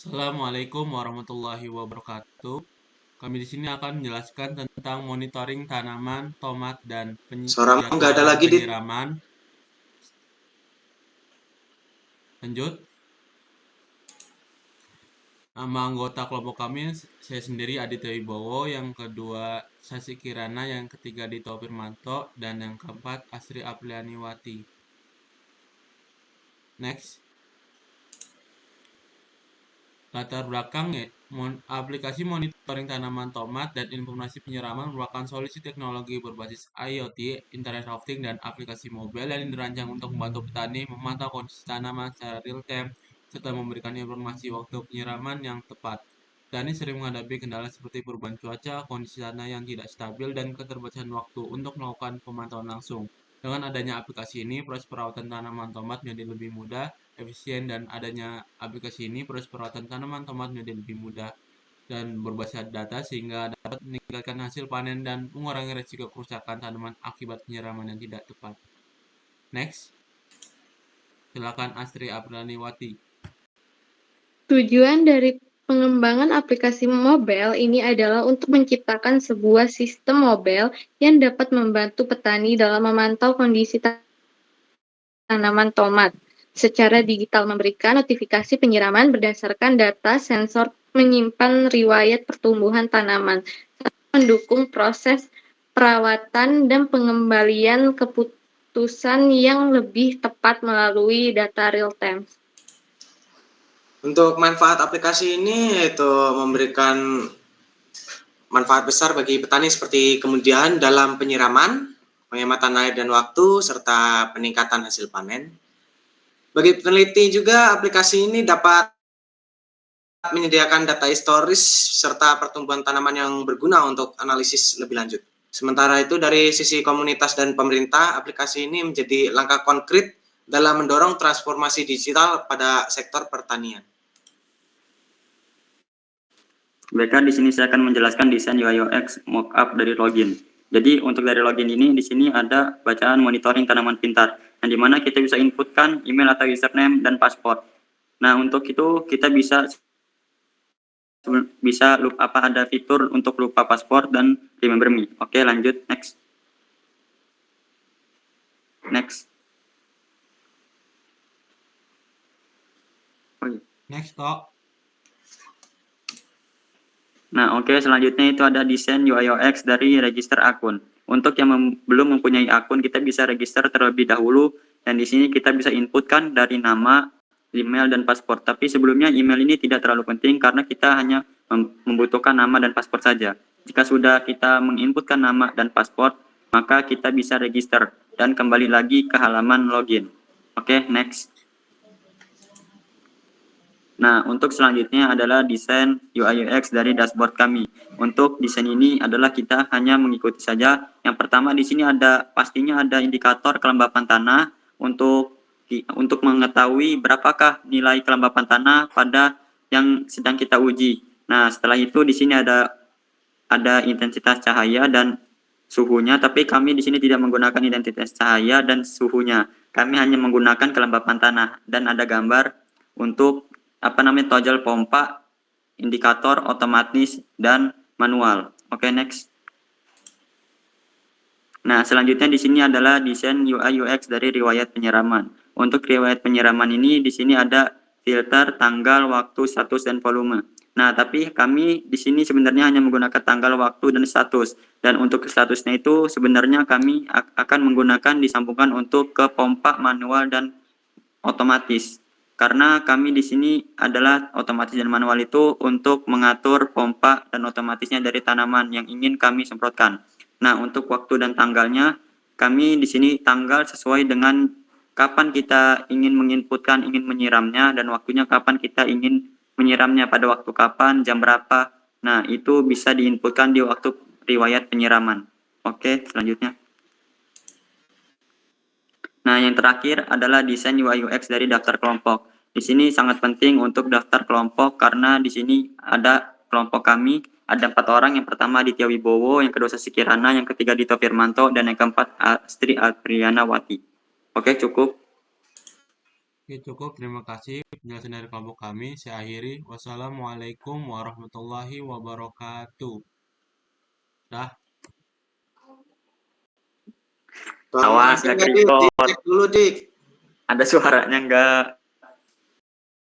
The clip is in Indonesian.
Assalamualaikum warahmatullahi wabarakatuh. Kami di sini akan menjelaskan tentang monitoring tanaman, tomat, dan Suaramu nggak ada jadwal lagi, Dit. penyiraman. Lanjut, nama anggota kelompok kami, saya sendiri Aditya Wibowo, yang kedua Sasi Kirana, yang ketiga Dito Firmanto, dan yang keempat Asri Aprianiwati. Next. Latar belakang ya, aplikasi monitoring tanaman tomat dan informasi penyiraman merupakan solusi teknologi berbasis IoT, Internet of Things, dan aplikasi mobile yang dirancang untuk membantu petani memantau kondisi tanaman secara real time serta memberikan informasi waktu penyiraman yang tepat. Petani sering menghadapi kendala seperti perubahan cuaca, kondisi tanah yang tidak stabil, dan keterbatasan waktu untuk melakukan pemantauan langsung. Dengan adanya aplikasi ini, proses perawatan tanaman tomat menjadi lebih mudah, efisien, dan adanya aplikasi ini proses perawatan tanaman tomat menjadi lebih mudah dan berbasis data sehingga dapat meningkatkan hasil panen dan mengurangi risiko kerusakan tanaman akibat penyiraman yang tidak tepat. Next, silakan Astri Apraniwati. Tujuan dari pengembangan aplikasi mobile ini adalah untuk menciptakan sebuah sistem mobile yang dapat membantu petani dalam memantau kondisi tanaman tomat secara digital, memberikan notifikasi penyiraman berdasarkan data sensor, menyimpan riwayat pertumbuhan tanaman, mendukung proses perawatan dan pengembalian keputusan yang lebih tepat melalui data real time. Untuk manfaat aplikasi ini yaitu memberikan manfaat besar bagi petani seperti kemudian dalam penyiraman, penghematan air dan waktu, serta peningkatan hasil panen. Bagi peneliti juga aplikasi ini dapat menyediakan data historis serta pertumbuhan tanaman yang berguna untuk analisis lebih lanjut. Sementara itu dari sisi komunitas dan pemerintah, aplikasi ini menjadi langkah konkret dalam mendorong transformasi digital pada sektor pertanian. Baiklah, di sini saya akan menjelaskan desain UI UX mockup dari login. Jadi untuk dari login ini di sini ada bacaan monitoring tanaman pintar, yang dimana kita bisa inputkan email atau username dan paspor. Nah untuk itu kita bisa ada fitur untuk lupa paspor dan remember me. Oke, lanjut next. Next, Tok. Nah, oke, selanjutnya itu ada desain UI UX dari register akun. Untuk yang belum mempunyai akun, kita bisa register terlebih dahulu, dan di sini kita bisa inputkan dari nama, email, dan paspor. Tapi sebelumnya email ini tidak terlalu penting karena kita hanya membutuhkan nama dan paspor saja. Jika sudah kita menginputkan nama dan paspor, maka kita bisa register dan kembali lagi ke halaman login. Oke, next. Nah, untuk selanjutnya adalah desain UI UX dari dashboard kami. Untuk desain ini adalah kita hanya mengikuti saja. Yang pertama di sini pastinya ada indikator kelembapan tanah untuk mengetahui berapakah nilai kelembapan tanah pada yang sedang kita uji. Nah, setelah itu di sini ada intensitas cahaya dan suhunya, tapi kami di sini tidak menggunakan intensitas cahaya dan suhunya. Kami hanya menggunakan kelembapan tanah dan ada gambar untuk togel pompa, indikator otomatis dan manual. Oke, next. Nah, selanjutnya di sini adalah desain UI UX dari riwayat penyiraman. Untuk riwayat penyiraman ini di sini ada filter, tanggal, waktu, status, dan volume. Nah, tapi kami di sini sebenarnya hanya menggunakan tanggal, waktu, dan status. Dan untuk statusnya itu sebenarnya kami akan menggunakan disambungkan untuk ke pompa manual dan otomatis. Karena kami di sini adalah otomatis dan manual itu untuk mengatur pompa dan otomatisnya dari tanaman yang ingin kami semprotkan. Nah, untuk waktu dan tanggalnya, kami di sini tanggal sesuai dengan kapan kita ingin menginputkan, ingin menyiramnya, dan waktunya kapan kita ingin menyiramnya, pada waktu kapan, jam berapa. Nah, itu bisa diinputkan di waktu riwayat penyiraman. Oke, selanjutnya. Nah, yang terakhir adalah desain UI UX dari daftar kelompok. Di sini sangat penting untuk daftar kelompok karena di sini ada kelompok kami, ada 4 orang. Yang pertama Aditya Wibowo, yang kedua Sasi Kirana, yang ketiga Dito Firmanto, dan yang keempat Astri Aprianiwati. Oke, cukup. Oke, cukup. Terima kasih penjelasan dari kelompok kami. Saya akhiri. Wassalamualaikum warahmatullahi wabarakatuh. Dah. Awas, nggak Tadi record. dicek dulu, Dik. Ada suaranya nggak?